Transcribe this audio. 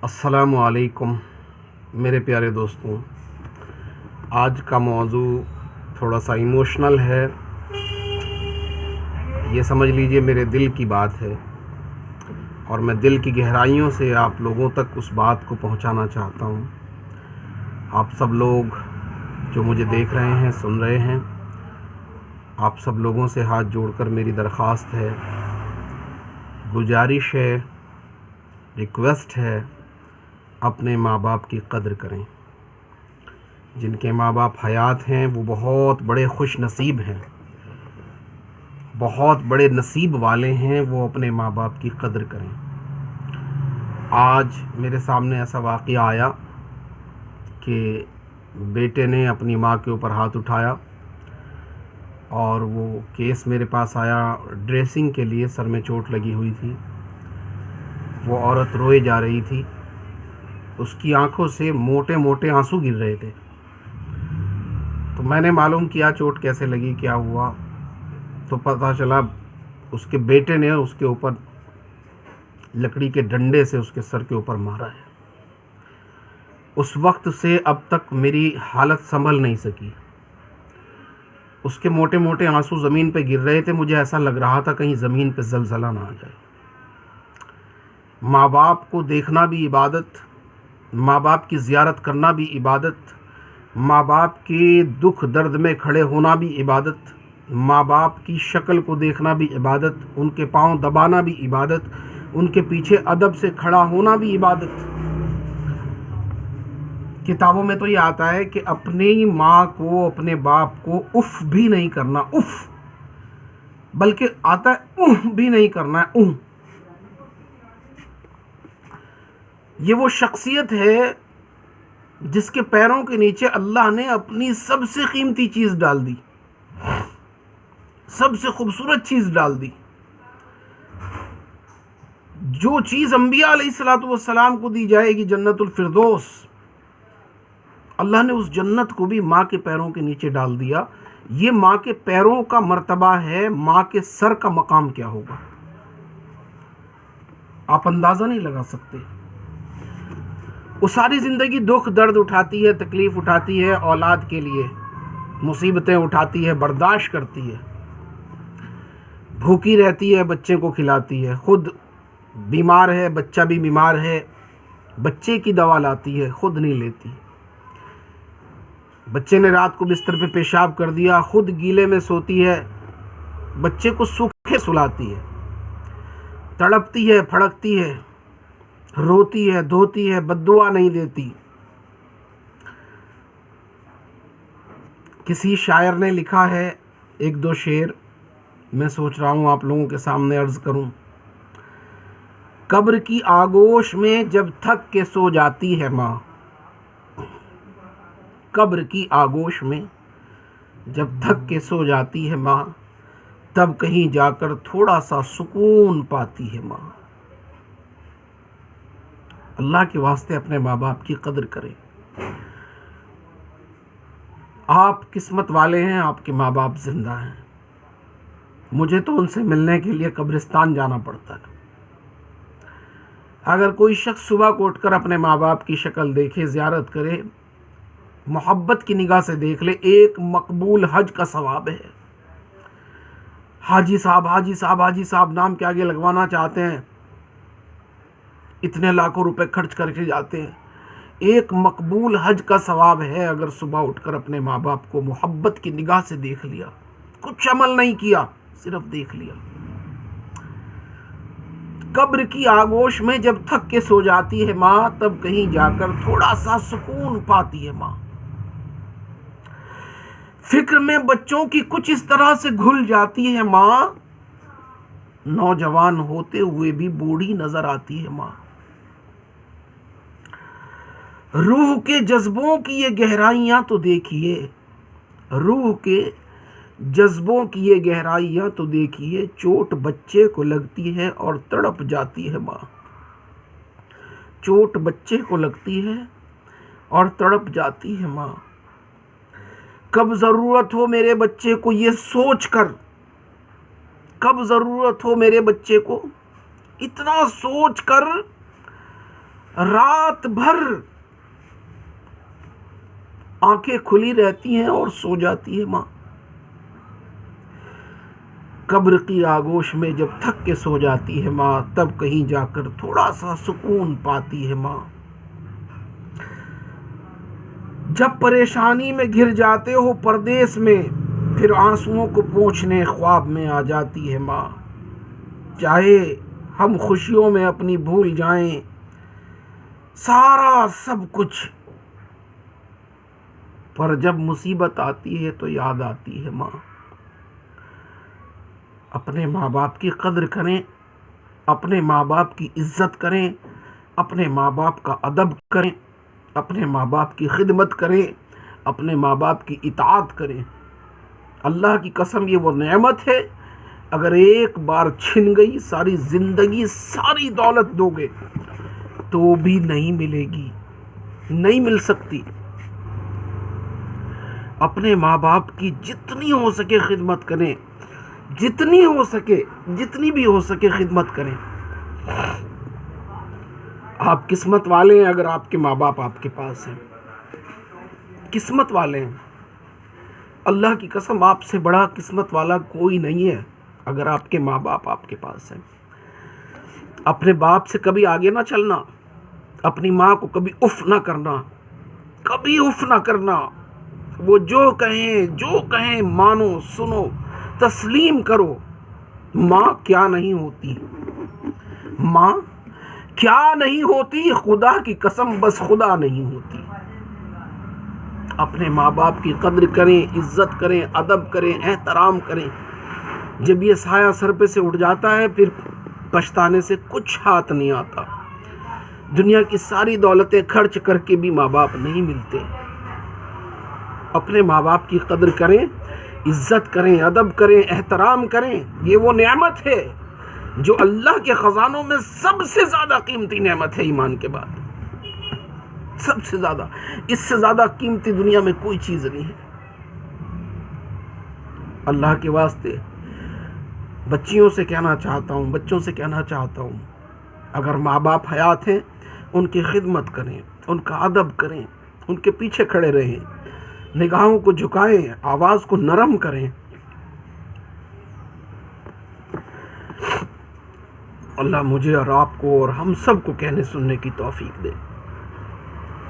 अस्सलामु अलैकुम मेरे प्यारे दोस्तों। आज का मौजू थोड़ा सा इमोशनल है। ये समझ लीजिए मेरे दिल की बात है और मैं दिल की गहराइयों से आप लोगों तक उस बात को पहुंचाना चाहता हूं। आप सब लोग जो मुझे देख रहे हैं, सुन रहे हैं, आप सब लोगों से हाथ जोड़कर मेरी दरख्वास्त है, गुजारिश है, रिक्वेस्ट है, अपने माँ बाप की कदर करें। जिनके माँ बाप हयात हैं वो बहुत बड़े खुश नसीब हैं, बहुत बड़े नसीब वाले हैं। वो अपने माँ बाप की कदर करें। आज मेरे सामने ऐसा वाक़या आया कि बेटे ने अपनी माँ के ऊपर हाथ उठाया और वो केस मेरे पास आया। ड्रेसिंग के लिए सर में चोट लगी हुई थी। वो औरत रोए जा रही थी, उसकी आंखों से मोटे मोटे आंसू गिर रहे थे। तो मैंने मालूम किया चोट कैसे लगी, क्या हुआ। तो पता चला उसके बेटे ने उसके ऊपर लकड़ी के डंडे से उसके सर के ऊपर मारा है। उस वक्त से अब तक मेरी हालत संभल नहीं सकी। उसके मोटे मोटे आंसू ज़मीन पे गिर रहे थे। मुझे ऐसा लग रहा था कहीं ज़मीन पे ज़लज़ला ना आ जाए। माँ बाप को देखना भी इबादत, माँ बाप की ज़ियारत करना भी इबादत, माँ बाप के दुख दर्द में खड़े होना भी इबादत, माँ बाप की शक्ल को देखना भी इबादत, उनके पाँव दबाना भी इबादत, उनके पीछे अदब से खड़ा होना भी इबादत। किताबों में तो ये आता है कि अपनी माँ को, अपने बाप को उफ भी नहीं करना, उफ, बल्कि आता है उह भी नहीं करना है, उह। ये वो शख्सियत है जिसके पैरों के नीचे अल्लाह ने अपनी सबसे कीमती चीज़ डाल दी, सबसे खूबसूरत चीज़ डाल दी। जो चीज़ अंबिया अलैहिस्सलातु वस्सलाम को दी जाएगी, जन्नतुल फिरदौस, अल्लाह ने उस जन्नत को भी माँ के पैरों के नीचे डाल दिया। ये माँ के पैरों का मर्तबा है, माँ के सर का मकाम क्या होगा आप अंदाज़ा नहीं लगा सकते। वो सारी ज़िंदगी दुख दर्द उठाती है, तकलीफ़ उठाती है, औलाद के लिए मुसीबतें उठाती है, बर्दाश्त करती है, भूखी रहती है, बच्चे को खिलाती है, खुद बीमार है, बच्चा भी बीमार है, बच्चे की दवा लाती है, खुद नहीं लेती। बच्चे ने रात को बिस्तर पे पेशाब कर दिया, खुद गीले में सोती है, बच्चे को सूखे सुलाती है, तड़पती है, फड़कती है, रोती है, धोती है, बद्दुआ नहीं देती। किसी शायर ने लिखा है एक दो शेर, मैं सोच रहा हूँ आप लोगों के सामने अर्ज करूँ। कब्र की आगोश में जब थक के सो जाती है माँ, कब्र की आगोश में जब थक के सो जाती है माँ, तब कहीं जाकर थोड़ा सा सुकून पाती है माँ। अल्लाह के वास्ते अपने माँ बाप की कदर करें। आप किस्मत वाले हैं, आपके माँ बाप जिंदा हैं। मुझे तो उनसे मिलने के लिए कब्रिस्तान जाना पड़ता है। अगर कोई शख्स सुबह को उठकर अपने माँ बाप की शक्ल देखे, ज़ियारत करे, मोहब्बत की निगाह से देख ले, एक मकबूल हज का सवाब है। हाजी साहब, हाजी साहब, हाजी साहब नाम के आगे लगवाना चाहते हैं, इतने लाखों रुपए खर्च करके जाते हैं। एक मकबूल हज का सवाब है अगर सुबह उठकर अपने माँ बाप को मोहब्बत की निगाह से देख लिया, कुछ अमल नहीं किया, सिर्फ देख लिया। कब्र की आगोश में जब थक के सो जाती है माँ, तब कहीं जाकर थोड़ा सा सुकून पाती है माँ। फिक्र में बच्चों की कुछ इस तरह से घुल जाती है माँ, नौजवान होते हुए भी बूढ़ी नजर आती है माँ। रूह के जज्बों की ये गहराइयां तो देखिए, रूह के जज्बों की ये गहराइयां तो देखिए, चोट बच्चे को लगती है और तड़प जाती है माँ। चोट बच्चे को लगती है और तड़प जाती है माँ। कब ज़रूरत हो मेरे बच्चे को ये सोच कर, कब ज़रूरत हो मेरे बच्चे को इतना सोच कर रात भर आंखें खुली रहती हैं और सो जाती है माँ। कब्र की आगोश में जब थक के सो जाती है माँ, तब कहीं जाकर थोड़ा सा सुकून पाती है माँ। जब परेशानी में घिर जाते हो परदेश में, फिर आंसुओं को पोंछने ख्वाब में आ जाती है माँ। चाहे हम खुशियों में अपनी भूल जाएं सारा सब कुछ, पर जब मुसीबत आती है तो याद आती है माँ। अपने माँ बाप की कद्र करें, अपने माँ बाप की इज्जत करें, अपने माँ बाप का अदब करें, अपने माँ बाप की खिदमत करें, अपने माँ बाप की इताअत करें। अल्लाह की कसम ये वो नेमत है, अगर एक बार छिन गई सारी ज़िंदगी सारी दौलत दोगे तो भी नहीं मिलेगी, नहीं मिल सकती। अपने माँ बाप की जितनी हो सके खिदमत करें, जितनी हो सके, जितनी भी हो सके खिदमत करें। आप किस्मत वाले हैं अगर आपके माँ बाप आपके पास हैं, किस्मत वाले हैं। अल्लाह की कसम आपसे बड़ा किस्मत वाला कोई नहीं है अगर आपके माँ बाप आपके पास हैं। अपने बाप से कभी आगे ना चलना, अपनी माँ को कभी उफ ना करना, कभी उफ ना करना। वो जो कहें मानो, सुनो, तस्लीम करो। माँ क्या नहीं होती, माँ क्या नहीं होती, खुदा की कसम बस खुदा नहीं होती। अपने माँ बाप की कद्र करें, इज्जत करें, अदब करें, एहतराम करें। जब ये साया सर पे से उठ जाता है फिर पछताने से कुछ हाथ नहीं आता। दुनिया की सारी दौलतें खर्च करके भी माँ बाप नहीं मिलते। अपने माँ बाप की कद्र करें, इज्जत करें, अदब करें, एहतराम करें। ये वो नेमत है जो अल्लाह के ख़ज़ानों में सबसे ज़्यादा कीमती नेमत है ईमान के बाद, सबसे ज़्यादा। इससे ज़्यादा कीमती दुनिया में कोई चीज़ नहीं है। अल्लाह के वास्ते बच्चियों से कहना चाहता हूँ, बच्चों से कहना चाहता हूँ, अगर माँ बाप हयात हैं उनकी खिदमत करें, उनका अदब करें, उनके पीछे खड़े रहें, निगाहों को झुकाएं, आवाज़ को नरम करें। अल्लाह मुझे और आपको और हम सब को कहने सुनने की तौफीक दे।